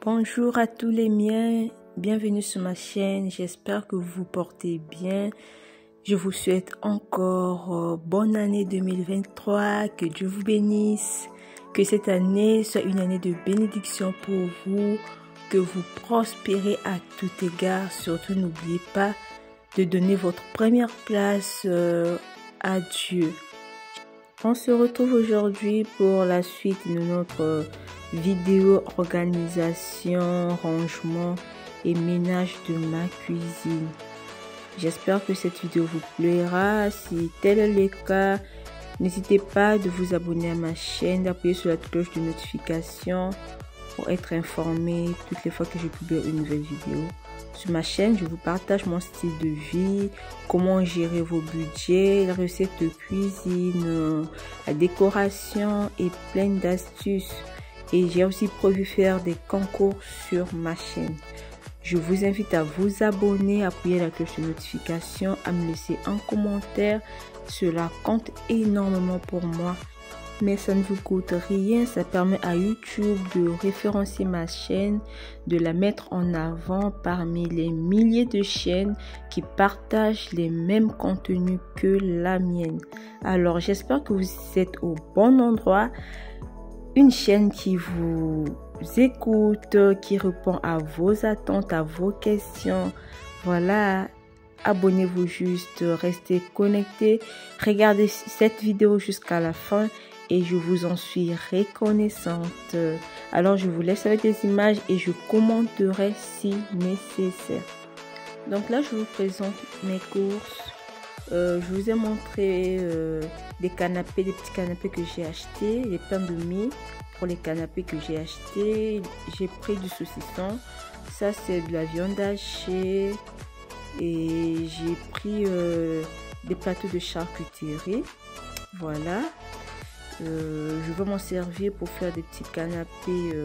Bonjour à tous les miens, bienvenue sur ma chaîne, j'espère que vous vous portez bien. Je vous souhaite encore bonne année 2023, que Dieu vous bénisse, que cette année soit une année de bénédiction pour vous, que vous prospérez à tout égard. Surtout n'oubliez pas de donner votre première place à Dieu. On se retrouve aujourd'hui pour la suite de notre vidéo organisation, rangement et ménage de ma cuisine. J'espère que cette vidéo vous plaira. Si tel est le cas, n'hésitez pas de vous abonner à ma chaîne, d'appuyer sur la cloche de notification pour être informé toutes les fois que je publie une nouvelle vidéo. Sur ma chaîne, je vous partage mon style de vie, comment gérer vos budgets, les recettes de cuisine, la décoration et plein d'astuces. Et j'ai aussi prévu faire des concours sur ma chaîne. Je vous invite à vous abonner, à appuyer la cloche de notification, à me laisser un commentaire. Cela compte énormément pour moi. Mais ça ne vous coûte rien, ça permet à YouTube de référencer ma chaîne, de la mettre en avant parmi les milliers de chaînes qui partagent les mêmes contenus que la mienne. Alors j'espère que vous êtes au bon endroit, une chaîne qui vous écoute, qui répond à vos attentes, à vos questions. Voilà, abonnez-vous juste, restez connectés, regardez cette vidéo jusqu'à la fin. Et je vous en suis reconnaissante. Alors je vous laisse avec des images et je commenterai si nécessaire. Donc là je vous présente mes courses. Je vous ai montré des canapés, des petits canapés que j'ai achetés, les pains de mie pour les canapés que j'ai achetés. J'ai pris du saucisson. Ça c'est de la viande hachée. Et j'ai pris des plateaux de charcuterie. Voilà. Je vais m'en servir pour faire des petits canapés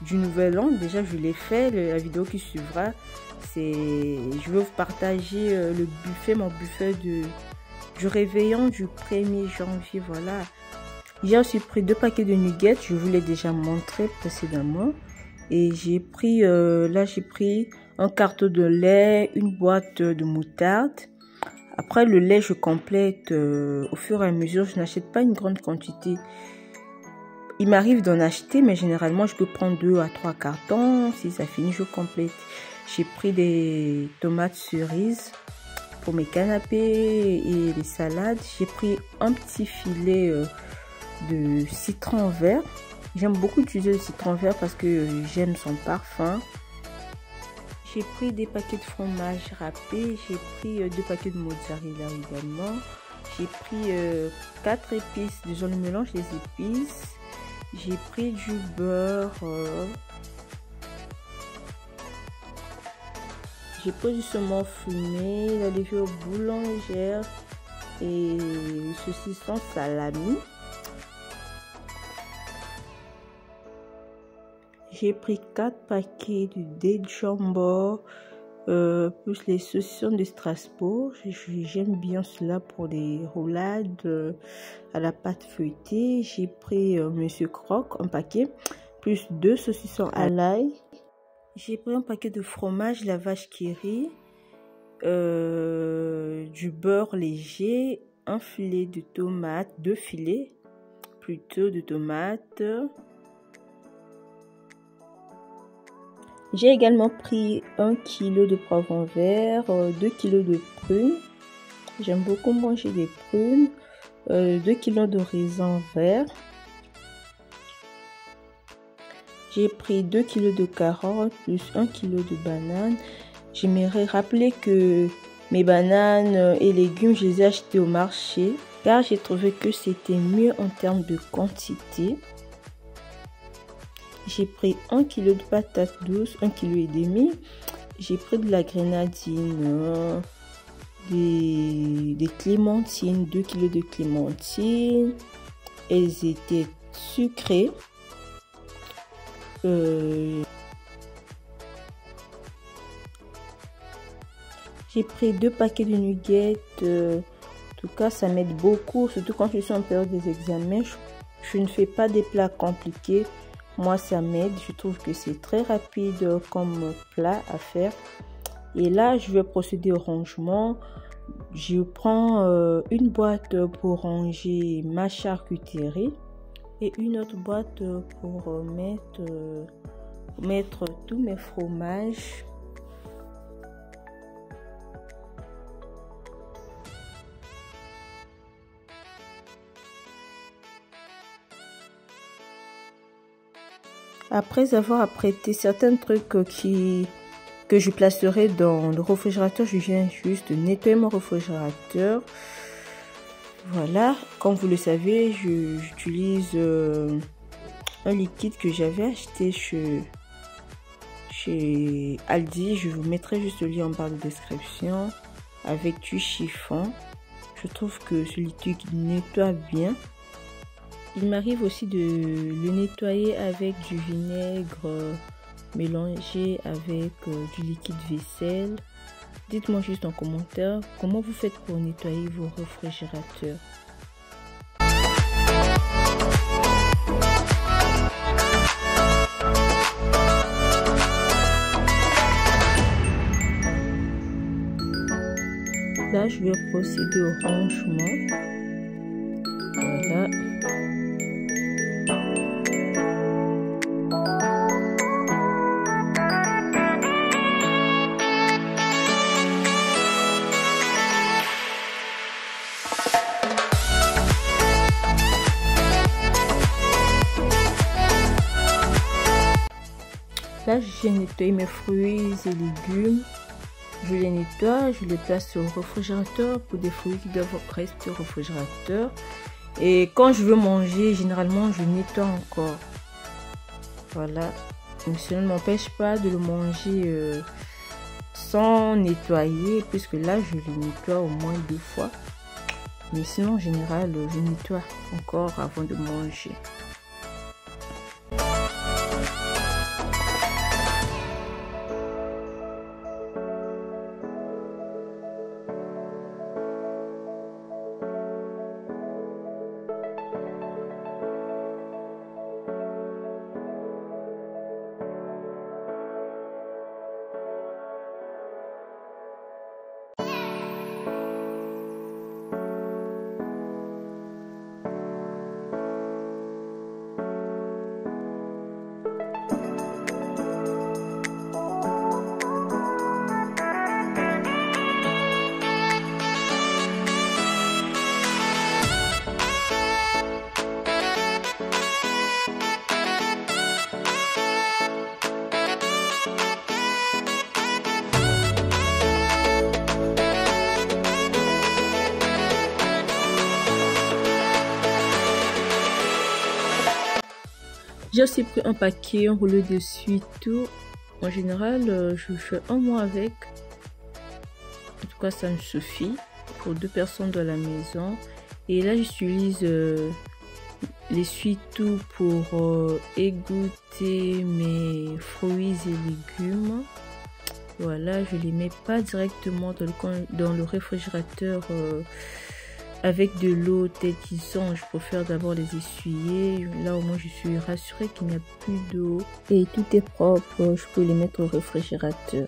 du nouvel an. Déjà je l'ai fait, la vidéo qui suivra, je vais vous partager le buffet, mon buffet du réveillon du 1er janvier. Voilà, j'ai aussi pris 2 paquets de nuggets, je vous l'ai déjà montré précédemment. Et j'ai pris là j'ai pris un carton de lait, une boîte de moutarde. Après le lait, je complète au fur et à mesure. Je n'achète pas une grande quantité. Il m'arrive d'en acheter, mais généralement, je peux prendre 2 à 3 cartons. Si ça finit, je complète. J'ai pris des tomates cerises pour mes canapés et les salades. J'ai pris un petit filet de citron vert. J'aime beaucoup utiliser le citron vert parce que j'aime son parfum. J'ai pris des paquets de fromage râpé, j'ai pris 2 paquets de mozzarella également. J'ai pris 4 épices, disons le mélange des épices. J'ai pris du beurre. J'ai pris du saumon fumé, la levure boulangère et le saucisson salami. J'ai pris 4 paquets de dés de jambon, plus les saucissons de Strasbourg. J'aime bien cela pour les roulades à la pâte feuilletée. J'ai pris Monsieur Croc, un paquet, plus 2 saucissons à l'ail. J'ai pris un paquet de fromage, la vache qui rit, du beurre léger, un filet de tomates, 2 filets plutôt de tomates. J'ai également pris 1 kg de poivrons verts, 2 kg de prunes. J'aime beaucoup manger des prunes. 2 kg de raisins verts. J'ai pris 2 kg de carottes plus 1 kg de bananes. J'aimerais rappeler que mes bananes et légumes, je les ai achetés au marché car j'ai trouvé que c'était mieux en termes de quantité. J'ai pris 1 kg de patates douces, 1,5 kg. J'ai pris de la grenadine, des clémentines, 2 kg de clémentines. Elles étaient sucrées. J'ai pris 2 paquets de nuggets. En tout cas, ça m'aide beaucoup, surtout quand je suis en période des examens. Je ne fais pas des plats compliqués. Moi, ça m'aide. Je trouve que c'est très rapide comme plat à faire. Et là, je vais procéder au rangement. Je prends une boîte pour ranger ma charcuterie et une autre boîte pour mettre tous mes fromages. Après avoir apprêté certains trucs que je placerai dans le réfrigérateur, je viens juste de nettoyer mon réfrigérateur. Voilà, comme vous le savez, j'utilise un liquide que j'avais acheté chez Aldi. Je vous mettrai juste le lien en barre de description avec du chiffon. Je trouve que ce liquide nettoie bien. Il m'arrive aussi de le nettoyer avec du vinaigre mélangé avec du liquide vaisselle. Dites-moi juste en commentaire comment vous faites pour nettoyer vos réfrigérateurs. Là, je vais procéder au rangement. Voilà. Là, j'ai nettoyé mes fruits et légumes. Je les nettoie, je les place au réfrigérateur pour des fruits qui doivent rester au réfrigérateur. Et quand je veux manger, généralement, je nettoie encore. Voilà. Mais cela ne m'empêche pas de le manger sans nettoyer, puisque là, je le nettoie au moins 2 fois. Mais sinon, en général, je nettoie encore avant de manger. J'ai aussi pris un paquet, un rouleau de Suito. En général, je fais 1 mois avec. En tout cas, ça me suffit pour 2 personnes dans la maison. Et là, j'utilise les Suito pour égoutter mes fruits et légumes. Voilà, je les mets pas directement dans le réfrigérateur avec de l'eau telle qu'ils sont. Je préfère d'abord les essuyer. Là au moins je suis rassurée qu'il n'y a plus d'eau et tout est propre. Je peux les mettre au réfrigérateur.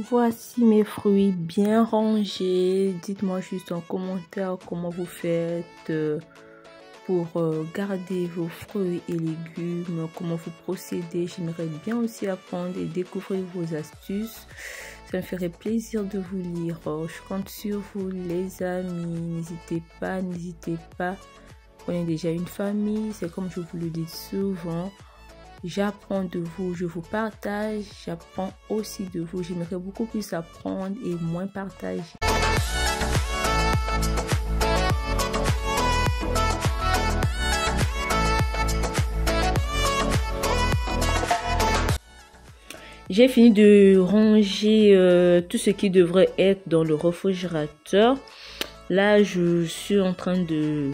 Voici mes fruits bien rangés. Dites-moi juste en commentaire comment vous faites pour garder vos fruits et légumes, comment vous procédez. J'aimerais bien aussi apprendre et découvrir vos astuces. Ça me ferait plaisir de vous lire. Je compte sur vous les amis. N'hésitez pas, n'hésitez pas. On est déjà une famille, c'est comme je vous le dis souvent. J'apprends de vous, je vous partage, j'apprends aussi de vous. J'aimerais beaucoup plus apprendre et moins partager. J'ai fini de ranger tout ce qui devrait être dans le réfrigérateur. Là, je suis en train de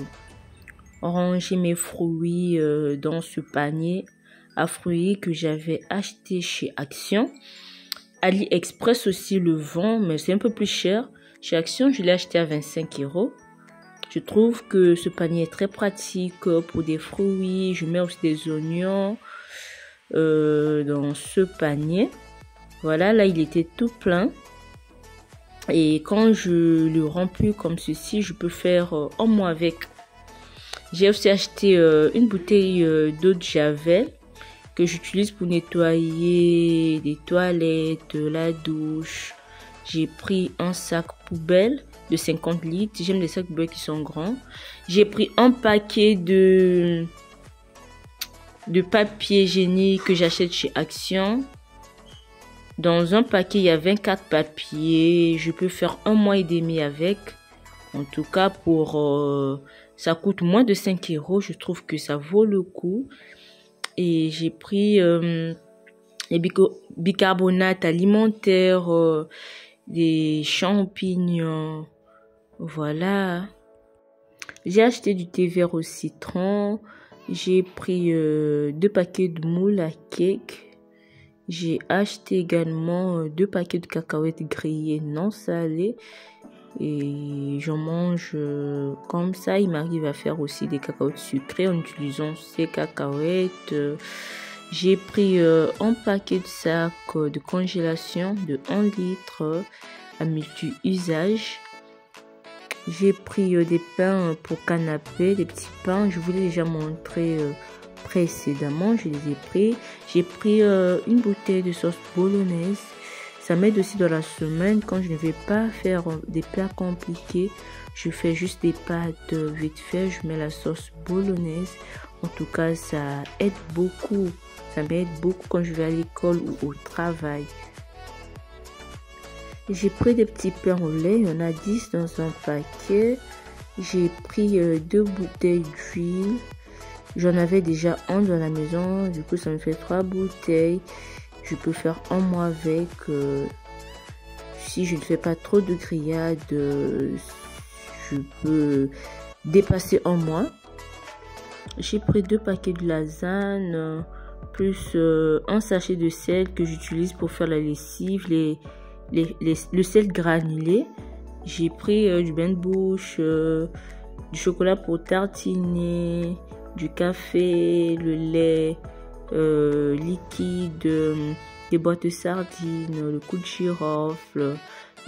ranger mes fruits dans ce panier à fruits que j'avais acheté chez Action. AliExpress aussi le vend, mais c'est un peu plus cher. Chez Action, je l'ai acheté à 25 €. Je trouve que ce panier est très pratique pour des fruits. Je mets aussi des oignons dans ce panier. Voilà, là, il était tout plein. Et quand je le remplis comme ceci, je peux faire un mois avec. J'ai aussi acheté une bouteille d'eau de Javel que j'utilise pour nettoyer les toilettes, la douche. J'ai pris un sac poubelle de 50 litres. J'aime les sacs poubelles qui sont grands. J'ai pris un paquet de papier hygiénique que j'achète chez Action. Dans un paquet, il y a 24 papiers. Je peux faire un mois et demi avec. En tout cas, ça coûte moins de 5 €. Je trouve que ça vaut le coup. Et j'ai pris les bicarbonates alimentaires, des champignons. Voilà. J'ai acheté du thé vert au citron. J'ai pris 2 paquets de moules à cake. J'ai acheté également 2 paquets de cacahuètes grillées non salées. Et j'en mange comme ça. Il m'arrive à faire aussi des cacahuètes sucrées en utilisant ces cacahuètes. J'ai pris un paquet de sacs de congélation de 1 litre à multi-usage. J'ai pris des pains pour canapé, des petits pains. Je vous l'ai déjà montré précédemment. Je les ai pris. J'ai pris une bouteille de sauce bolognaise. Ça m'aide aussi dans la semaine quand je ne vais pas faire des plats compliqués. Je fais juste des pâtes vite fait. Je mets la sauce bolognaise. En tout cas, ça aide beaucoup. Ça m'aide beaucoup quand je vais à l'école ou au travail. J'ai pris des petits pains au lait. Il y en a 10 dans un paquet. J'ai pris 2 bouteilles d'huile. J'en avais déjà un dans la maison. Du coup, ça me fait 3 bouteilles. Je peux faire un mois avec. Si je ne fais pas trop de grillades, je peux dépasser un mois. J'ai pris 2 paquets de lasagne, plus un sachet de sel que j'utilise pour faire la lessive, le sel granulé. J'ai pris du bain de bouche, du chocolat pour tartiner, du café, le lait liquide, des boîtes de sardines, le cou de girofle.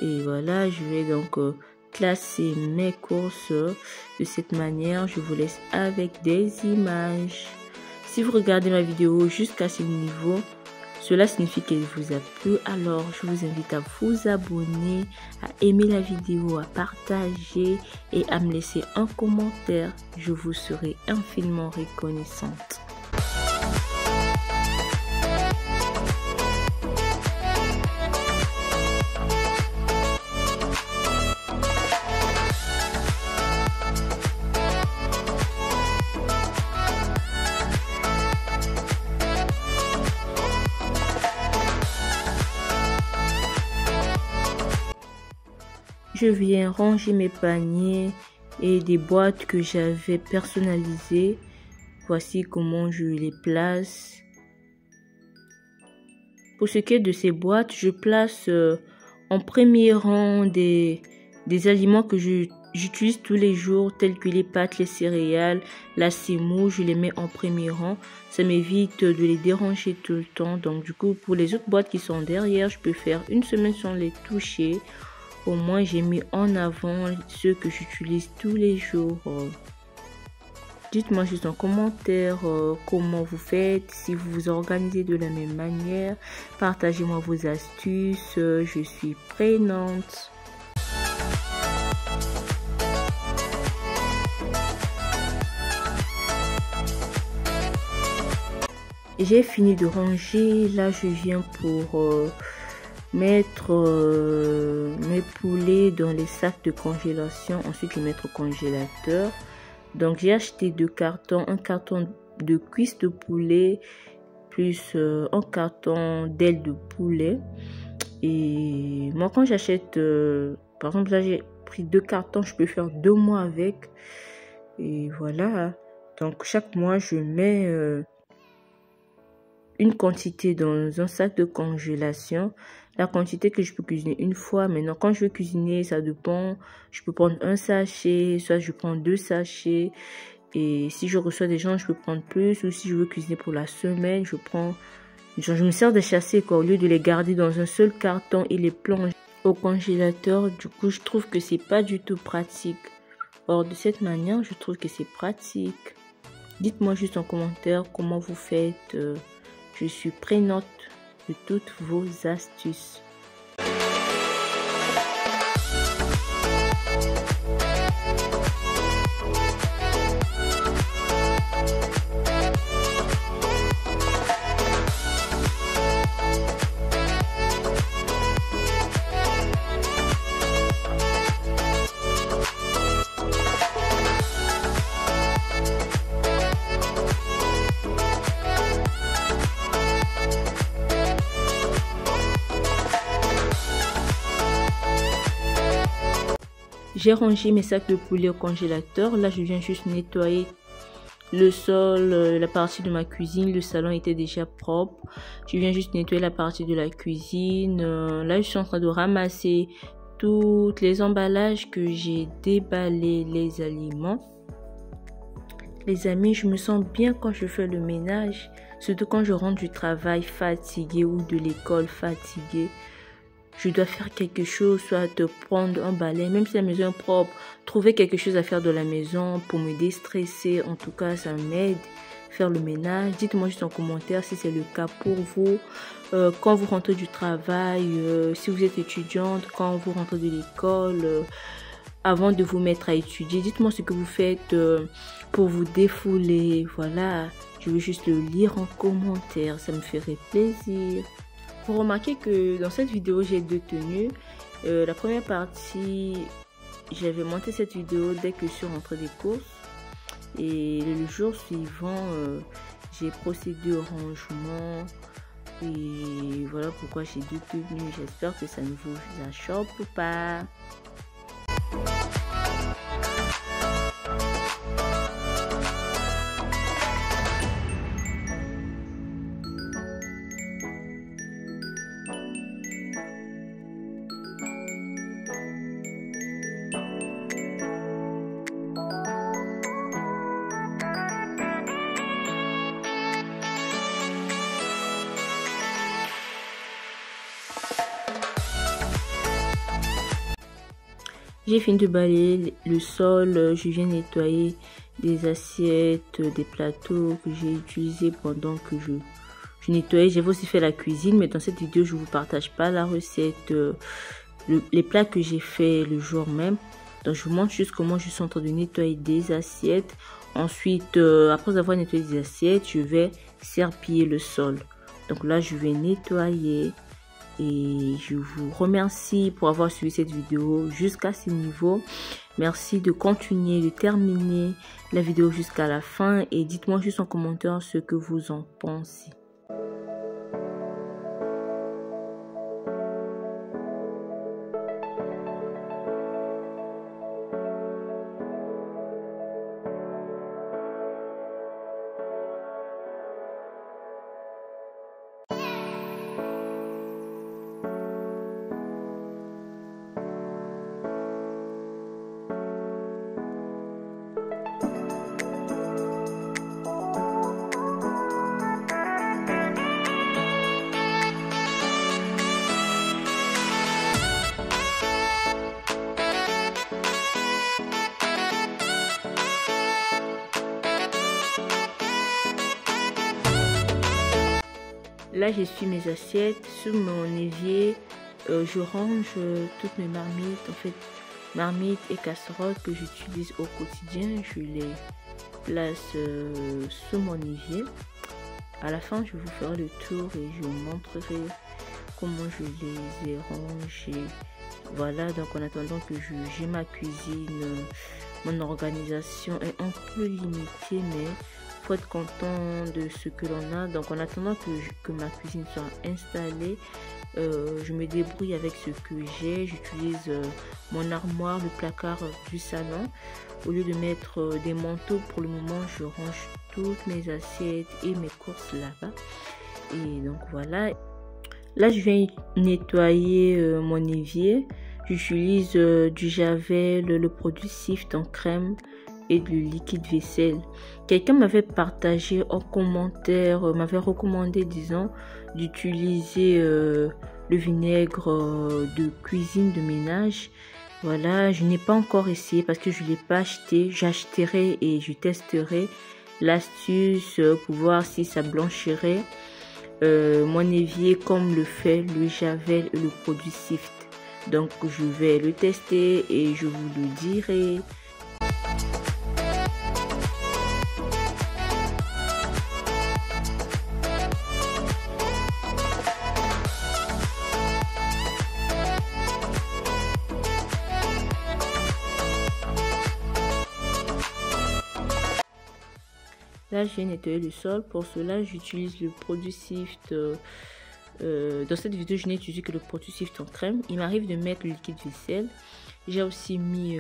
Et voilà, je vais donc classer mes courses de cette manière. Je vous laisse avec des images. Si vous regardez ma vidéo jusqu'à ce niveau, cela signifie qu'elle vous a plu. Alors, je vous invite à vous abonner, à aimer la vidéo, à partager et à me laisser un commentaire. Je vous serai infiniment reconnaissante. Je viens ranger mes paniers et des boîtes que j'avais personnalisées. Voici comment je les place. Pour ce qui est de ces boîtes, je place en premier rang des aliments que j'utilise tous les jours, tels que les pâtes, les céréales, la semoule. Je les mets en premier rang. Ça m'évite de les déranger tout le temps. Donc du coup, pour les autres boîtes qui sont derrière, je peux faire une semaine sans les toucher. Au moins, j'ai mis en avant ceux que j'utilise tous les jours. Dites-moi juste en commentaire comment vous faites, si vous vous organisez de la même manière. Partagez-moi vos astuces, je suis prenante. J'ai fini de ranger. Là, je viens pour mettre mes poulets dans les sacs de congélation, ensuite les mettre au congélateur. Donc j'ai acheté 2 cartons, un carton de cuisses de poulet plus un carton d'ailes de poulet. Et moi, quand j'achète, par exemple, là, j'ai pris 2 cartons, je peux faire 2 mois avec. Et voilà. Donc, chaque mois, je mets une quantité dans un sac de congélation. La quantité que je peux cuisiner une fois. Maintenant, quand je veux cuisiner, ça dépend. Je peux prendre un sachet, soit je prends 2 sachets. Et si je reçois des gens, je peux prendre plus. Ou si je veux cuisiner pour la semaine, je me sers des sachets quoi, au lieu de les garder dans un seul carton et les plonger au congélateur. Du coup, je trouve que c'est pas du tout pratique. Or, de cette manière, je trouve que c'est pratique. Dites-moi juste en commentaire comment vous faites. Je suis preneuse de toutes vos astuces. J'ai rangé mes sacs de poulet au congélateur. Là, je viens juste nettoyer le sol, la partie de ma cuisine. Le salon était déjà propre. Je viens juste nettoyer la partie de la cuisine. Là, je suis en train de ramasser tous les emballages que j'ai déballés, les aliments. Les amis, je me sens bien quand je fais le ménage. Surtout quand je rentre du travail fatiguée ou de l'école fatiguée. Je dois faire quelque chose, soit te prendre un balai, même si la maison est propre, trouver quelque chose à faire de la maison pour me déstresser. En tout cas, ça m'aide à faire le ménage. Dites-moi juste en commentaire si c'est le cas pour vous. Quand vous rentrez du travail, si vous êtes étudiante, quand vous rentrez de l'école, avant de vous mettre à étudier, dites-moi ce que vous faites pour vous défouler. Voilà, je veux juste le lire en commentaire, ça me ferait plaisir. Vous remarquez que dans cette vidéo, j'ai 2 tenues. La première partie, j'avais monté cette vidéo dès que je suis rentrée des courses. Et le jour suivant, j'ai procédé au rangement. Et voilà pourquoi j'ai 2 tenues. J'espère que ça ne vous achoppe pas. J'ai fini de balayer le sol, je viens nettoyer des assiettes, des plateaux que j'ai utilisés pendant que je nettoyais. J'ai aussi fait la cuisine, mais dans cette vidéo, je ne vous partage pas la recette, les plats que j'ai fait le jour même. Donc, je vous montre juste comment je suis en train de nettoyer des assiettes. Ensuite, après avoir nettoyé des assiettes, je vais serpiller le sol. Donc là, je vais nettoyer. Et je vous remercie pour avoir suivi cette vidéo jusqu'à ce niveau. Merci de continuer, de terminer la vidéo jusqu'à la fin. Et dites-moi juste en commentaire ce que vous en pensez. Là, j'essuie mes assiettes sur mon évier. Je range toutes mes marmites, en fait, marmites et casseroles que j'utilise au quotidien. Je les place sur mon évier. À la fin, je vous ferai le tour et je vous montrerai comment je les ai rangés. Voilà, donc en attendant que j'ai ma cuisine, mon organisation est un peu limitée, mais faut être content de ce que l'on a. Donc en attendant que ma cuisine soit installée, je me débrouille avec ce que j'ai. J'utilise mon armoire, le placard du salon. Au lieu de mettre des manteaux, pour le moment, je range toutes mes assiettes et mes courses là-bas. Et donc voilà. Là, je viens nettoyer mon évier. J'utilise du javel, le produit Sift en crème et du liquide vaisselle. Quelqu'un m'avait partagé en commentaire, m'avait recommandé, disons, d'utiliser le vinaigre de cuisine, de ménage. Voilà, je n'ai pas encore essayé parce que je ne l'ai pas acheté. J'achèterai et je testerai l'astuce pour voir si ça blanchirait mon évier comme le fait le javel et le produit Sift. Donc je vais le tester et je vous le dirai. Là, je viens nettoyer le sol. Pour cela, j'utilise le produit Sift. Dans cette vidéo, je n'ai utilisé que le produit Sift en crème. Il m'arrive de mettre le liquide vaisselle. J'ai aussi mis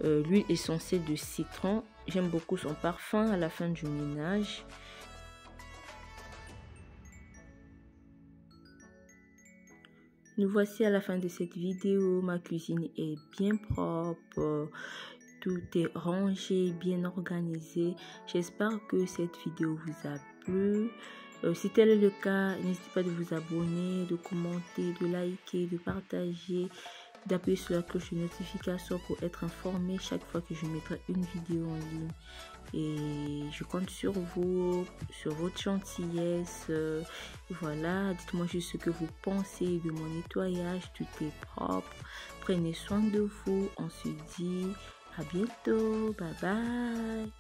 l'huile essentielle de citron. J'aime beaucoup son parfum à la fin du ménage. Nous voici à la fin de cette vidéo. Ma cuisine est bien propre. Tout est rangé, bien organisé. J'espère que cette vidéo vous a plu. Si tel est le cas, n'hésitez pas de vous abonner, de commenter, de liker, de partager, d'appuyer sur la cloche de notification pour être informé chaque fois que je mettrai une vidéo en ligne. Et je compte sur vous, sur votre gentillesse. Voilà, dites-moi juste ce que vous pensez de mon nettoyage. Tout est propre. Prenez soin de vous. On se dit à bientôt. Bye bye.